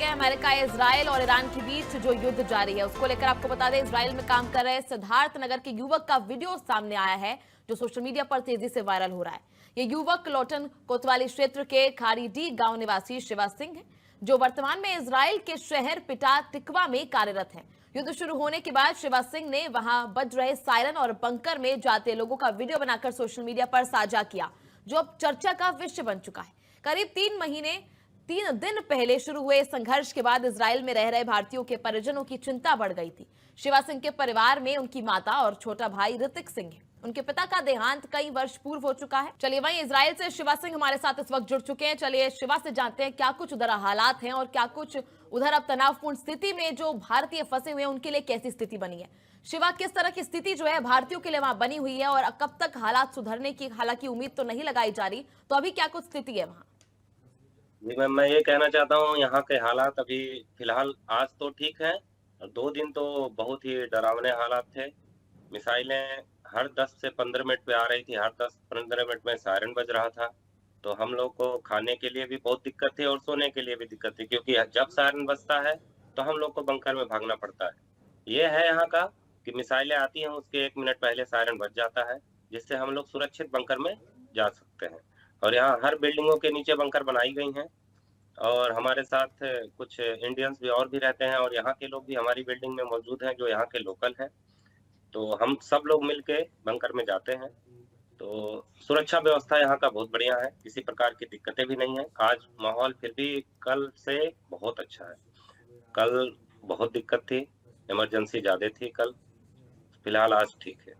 हैं America, Israel और Iran के बीच जो युद्ध जारी है उसको लेकर आपको बता दें, इजराइल में काम कर रहे सिद्धार्थ नगर के युवक का वीडियो सामने आया है जो सोशल मीडिया पर तेजी से वायरल हो रहा है। ये युवक लॉटन कोतवाली क्षेत्र के खारीडी गांव निवासी शिवा सिंह है, जो वर्तमान में इजराइल के शहर पिटा टिकवा में कार्यरत है। युद्ध शुरू होने के बाद शिवा सिंह ने वहां बज रहे सायरन और बंकर में जाते लोगों का वीडियो बनाकर सोशल मीडिया पर साझा किया, जो अब चर्चा का विषय बन चुका है। करीब 3 दिन पहले शुरू हुए संघर्ष के बाद इजराइल में रह रहे भारतीयों के परिजनों की चिंता बढ़ गई थी। शिवा सिंह के परिवार में उनकी माता और छोटा भाई ऋतिक सिंह है। उनके पिता का देहांत कई वर्ष पूर्व हो चुका है। चलिए वहीं इजराइल से शिवा सिंह हमारे साथ इस वक्त जुड़ चुके हैं। चलिए शिवा से जानते हैं क्या कुछ उधर हालात हैं और क्या कुछ उधर अब तनावपूर्ण स्थिति में जो भारतीय फंसे हुए हैं उनके लिए कैसी स्थिति बनी है। शिवा, किस तरह की स्थिति जो है भारतीयों के लिए वहां बनी हुई है और कब तक हालात सुधरने की हालांकि उम्मीद तो नहीं लगाई जा रही, तो अभी क्या कुछ स्थिति है वहां? जी मैम, मैं ये कहना चाहता हूँ यहाँ के हालात अभी फिलहाल आज तो ठीक है। और 2 दिन तो बहुत ही डरावने हालात थे। मिसाइलें हर 10 से 15 मिनट पे आ रही थी, हर 10-15 मिनट में सायरन बज रहा था। तो हम लोग को खाने के लिए भी बहुत दिक्कत थी और सोने के लिए भी दिक्कत थी, क्योंकि जब सायरन बजता है तो हम लोग को बंकर में भागना पड़ता है। ये है यहाँ का कि मिसाइलें आती हैं, उसके 1 मिनट पहले सायरन बज जाता है, जिससे हम लोग सुरक्षित बंकर में जा सकते हैं। और यहाँ हर बिल्डिंगों के नीचे बंकर बनाई गई हैं। और हमारे साथ कुछ इंडियंस भी और भी रहते हैं और यहाँ के लोग भी हमारी बिल्डिंग में मौजूद हैं जो यहाँ के लोकल हैं। तो हम सब लोग मिलके बंकर में जाते हैं। तो सुरक्षा व्यवस्था यहाँ का बहुत बढ़िया है, किसी प्रकार की दिक्कतें भी नहीं है। आज माहौल फिर भी कल से बहुत अच्छा है। कल बहुत दिक्कत थी, इमरजेंसी ज़्यादा थी कल, फिलहाल आज ठीक है।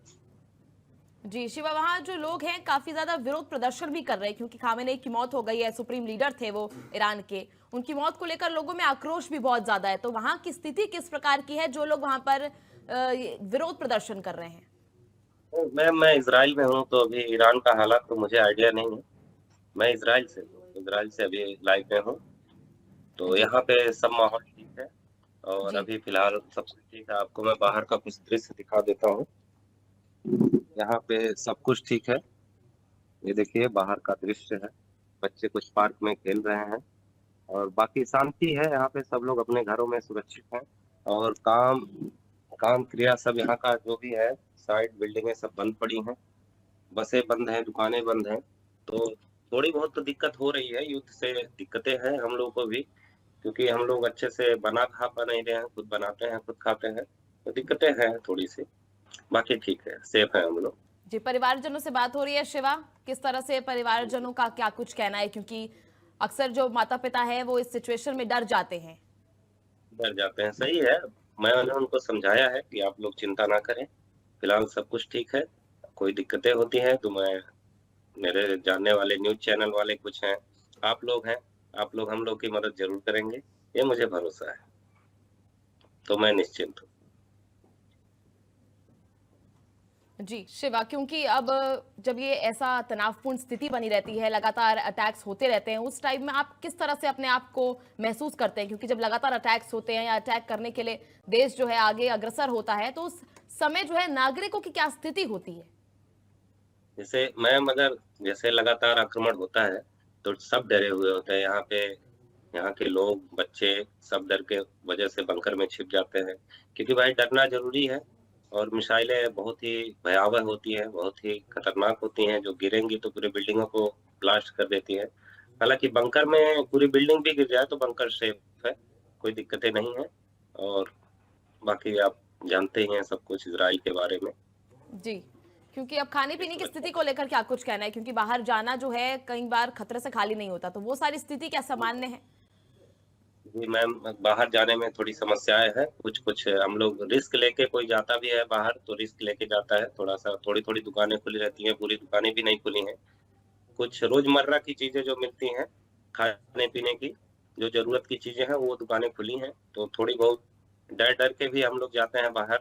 जी शिवा, वहां जो लोग हैं काफी ज्यादा विरोध प्रदर्शन भी कर रहे हैं क्योंकि खामेनेई की मौत हो गई है। सुप्रीम लीडर थे वो ईरान के, उनकी मौत को लेकर लोगों में आक्रोश भी बहुत ज्यादा है। तो वहां की स्थिति किस प्रकार की है जो लोग वहां पर विरोध प्रदर्शन कर रहे हैं? तो मैं इज़राइल में हूँ, तो अभी ईरान का हालात तो मुझे आइडिया नहीं है। मैं इज़राइल से हूँ, इज़राइल से अभी लाइव में हूँ। तो जी यहाँ पे सब माहौल ठीक है और जी अभी फिलहाल सब कुछ ठीक है। आपको मैं बाहर का कुछ दृश्य दिखा देता हूँ। यहाँ पे सब कुछ ठीक है। ये देखिए बाहर का दृश्य है। बच्चे कुछ पार्क में खेल रहे हैं और बाकी शांति है। यहाँ पे सब लोग अपने घरों में सुरक्षित हैं और काम काम क्रिया सब यहाँ का जो भी है, साइड बिल्डिंगें सब बंद पड़ी हैं, बसें बंद हैं, दुकानें बंद हैं। तो थोड़ी बहुत तो दिक्कत हो रही है, युद्ध से दिक्कतें हैं हम लोग को भी, क्योंकि हम लोग अच्छे से बना खा पा नहीं रहे हैं, खुद बनाते हैं, खुद खाते हैं, तो दिक्कतें हैं थोड़ी-सी, बाकी ठीक है, सेफ हैं हम लोग। जी, परिवारजनों से बात हो रही है शिवा, किस तरह से परिवारजनों का क्या कुछ कहना है? क्योंकि अक्सर जो माता पिता है वो इस सिचुएशन में डर जाते हैं। डर जाते हैं, सही है। मैंने उनको समझाया है कि आप लोग चिंता ना करें, फिलहाल सब कुछ ठीक है। कोई दिक्कतें होती हैं तो मैं मेरे जानने वाले न्यूज़ चैनल वाले कुछ हैं, आप लोग हैं, आप लोग हम लोग की मदद ज़रूर करेंगे, ये मुझे भरोसा है, तो मैं निश्चिंत हूँ। जी शिवा, क्योंकि अब जब ये ऐसा तनावपूर्ण स्थिति बनी रहती है, लगातार अटैक्स होते रहते हैं, उस टाइम में आप किस तरह से अपने आप को महसूस करते हैं? क्योंकि जब लगातार अटैक्स होते हैं या अटैक करने के लिए देश जो है आगे अग्रसर होता है, तो उस समय जो है नागरिकों की क्या स्थिति होती है? जैसे मैम, अगर जैसे लगातार आक्रमण होता है, तो सब डरे हुए होते हैं यहाँ पे। यहाँ के लोग, बच्चे सब डर के वजह से बंकर में छिप जाते हैं, क्योंकि भाई डरना ज़रूरी है। और मिसाइलें बहुत ही भयावह होती हैं, बहुत ही खतरनाक होती हैं, जो गिरेंगी तो पूरी बिल्डिंगों को ब्लास्ट कर देती हैं। हालाँकि बंकर में पूरी बिल्डिंग भी गिर जाए तो बंकर सेफ है, कोई दिक्कतें नहीं हैं। और बाकी आप जानते ही हैं सब कुछ इज़राइल के बारे में। जी, क्योंकि अब खाने-पीने की स्थिति को लेकर क्या कुछ कहना है? क्योंकि बाहर जाना जो है कई बार खतरे से खाली नहीं होता, तो वो सारी स्थिति क्या सामान्य है? जी मैम, बाहर जाने में थोड़ी समस्याएँ हैं, कुछ-कुछ हम लोग रिस्क लेके, कोई जाता भी है बाहर तो रिस्क लेके जाता है, थोड़ा-सा थोड़ी-थोड़ी दुकानें खुली रहती हैं, पूरी दुकानें भी नहीं खुली हैं। कुछ रोज़मर्रा की चीज़ें जो मिलती हैं, खाने-पीने की, जो ज़रूरत की चीज़ें हैं, वो दुकानें खुली हैं, तो थोड़ी बहुत डर-डर के भी हम लोग जाते हैं बाहर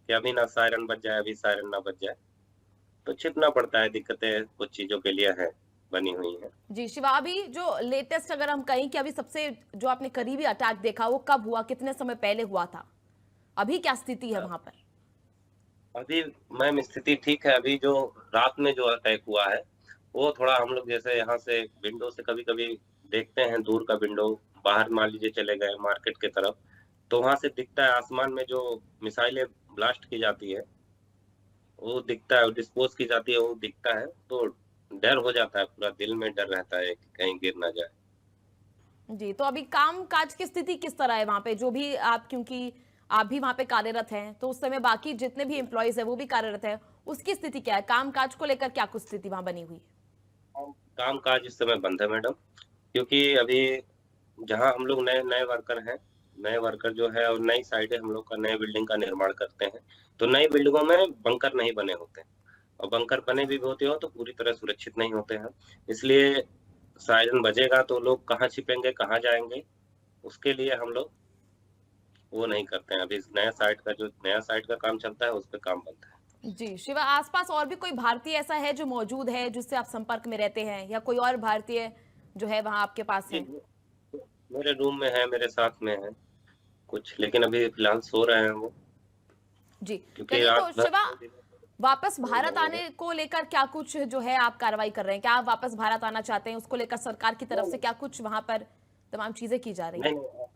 कि अभी ना सायरन बज जाए, अभी सायरन ना बज जाए, तो छिपना पड़ता है, दिक्कतें कुछ चीज़ों के लिए हैं, बनी हुई हैं। जी शिवा, अभी जो लेटेस्ट अगर हम कहें कि अभी सबसे जो आपने करीबी अटैक देखा वो कब हुआ, कितने समय पहले हुआ था? अभी क्या स्थिति है वहां पर? अभी मैम स्थिति ठीक है। अभी जो रात में जो अटैक हुआ है, वो थोड़ा हम लोग जैसे यहाँ से विंडो से कभी-कभी देखते हैं, दूर का विंडो बाहर मान लीजिए चले गए मार्केट की तरफ, तो वहाँ से दिखता है आसमान में जो मिसाइलें ब्लास्ट की जाती है, वो दिखता है, डिस्पोज़ की जाती है, वो दिखता है, तो डर हो जाता है, पूरा दिल में डर रहता है कि कहीं गिर ना जाए। जी, तो अभी काम-काज की स्थिति किस तरह है वहाँ पे? जो भी आप क्योंकि आप भी वहाँ पे कार्यरत हैं, तो उस समय बाकी जितने भी एम्प्लॉइज़ हैं, वो भी कार्यरत हैं। उसकी स्थिति क्या है? काम-काज को लेकर क्या कुछ स्थिति वहाँ बनी हुई है? काम-काज इस समय बंद है मैडम, क्योंकि अभी जहाँ हम लोग नए-नए वर्कर हैं, नए वर्कर जो है और नई साइटें हम लोग का नए बिल्डिंग का निर्माण करते हैं, तो नई बिल्डिंगों में बंकर नहीं बने होते हैं और बंकर बने भी होते हो तो पूरी तरह सुरक्षित नहीं होते हैं। इसलिए सायरन बजेगा तो लोग कहाँ छिपेंगे, कहाँ जाएँगे, उसके लिए हम लोग वो नहीं करते हैं। अभी नया साइट का काम चलता है, उस पे काम बंद है। जी, शिवा आस-पास और भी कोई भारतीय ऐसा है जो मौजूद है, जिससे आप संपर्क में रहते हैं या कोई और भारतीय जो है वहाँ आपके पास जी, है? मेरे रूम में है, मेरे साथ में है कुछ, लेकिन अभी फ़िलहाल सो रहे हैं वो, जी, क्योंकि चलिए रात तो भर शिवा 2 दिनों से वापस सोए भारत नहीं है। आने को लेकर क्या कुछ जो है आप कार्रवाई कर रहे हैं? क्या आप वापस भारत आना चाहते हैं? उसको लेकर सरकार की तरफ नहीं, से क्या कुछ वहाँ पर तमाम चीज़ें की जा रही हैं? नहीं, नहीं,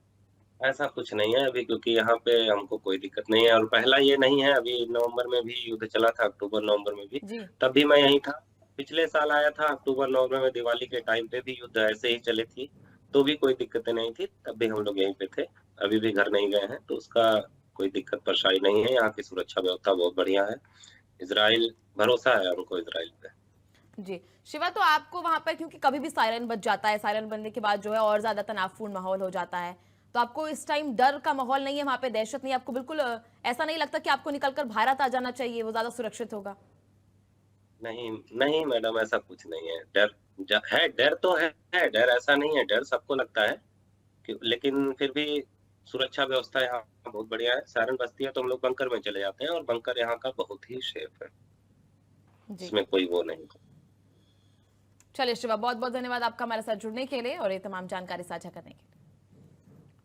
ऐसा कुछ नहीं है अभी क्योंकि यहाँ पे हमको कोई दिक्कत नहीं है और पहला ये नहीं है, अभी नवंबर में भी युद्ध चला था, अक्टूबर-नवंबर में भी, जी, तब भी मैं यहीं था। पिछले साल आया था अक्टूबर-नवंबर में दिवाली के टाइम पे भी युद्ध ऐसे ही चली थी, तो भी कोई दिक्कतें नहीं थी, तब भी हम लोग यहीं पे थे। अभी भी घर नहीं गए हैं, तो उसका कोई दिक्कत परेशानी नहीं है, यहाँ की सुरक्षा व्यवस्था बहुत बढ़िया है। इज़राइल भरोसा है हमको इज़राइल पे। जी। शिवा तो आपको वहाँ पर क्योंकि कभी भी सायरन बज जाता है, सायरन बजने के बाद जो है और ज़्यादा तनावपूर्ण माहौल हो जाता है। तो आपको इस टाइम डर का माहौल नहीं है, वहाँ पे दहशत नहीं है, आपको बिल्कुल ऐसा नहीं लगता कि आपको निकल कर भारत आ जाना चाहिए, वो ज़्यादा सुरक्षित होगा? नहीं, नहीं मैडम ऐसा कुछ नहीं है। डर तो है, डर ऐसा नहीं है, डर सबको लगता है कि लेकिन फिर भी सुरक्षा व्यवस्था यहाँ बहुत बढ़िया है। सायरन बजती है तो हम लोग बंकर में चले जाते हैं और बंकर यहाँ का बहुत ही सेफ है। जी। इसमें कोई वो नहीं है। चलिए शिवा, बहुत-बहुत धन्यवाद आपका हमारे साथ जुड़ने के लिए और ये तमाम जानकारी साझा करने के लिए।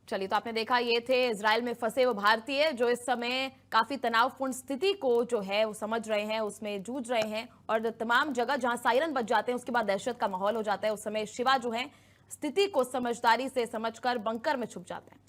चलिए तो आपने देखा ये थे इजराइल में फंसे वो भारतीय जो इस समय काफी तनावपूर्ण स्थिति को जो है वो समझ रहे हैं, उसमें जूझ रहे हैं और तमाम जगह जहां सायरन बज जाते हैं उसके बाद दहशत का माहौल हो जाता है, उस समय शिवा जो है स्थिति को समझदारी से समझकर बंकर में छुप जाते हैं।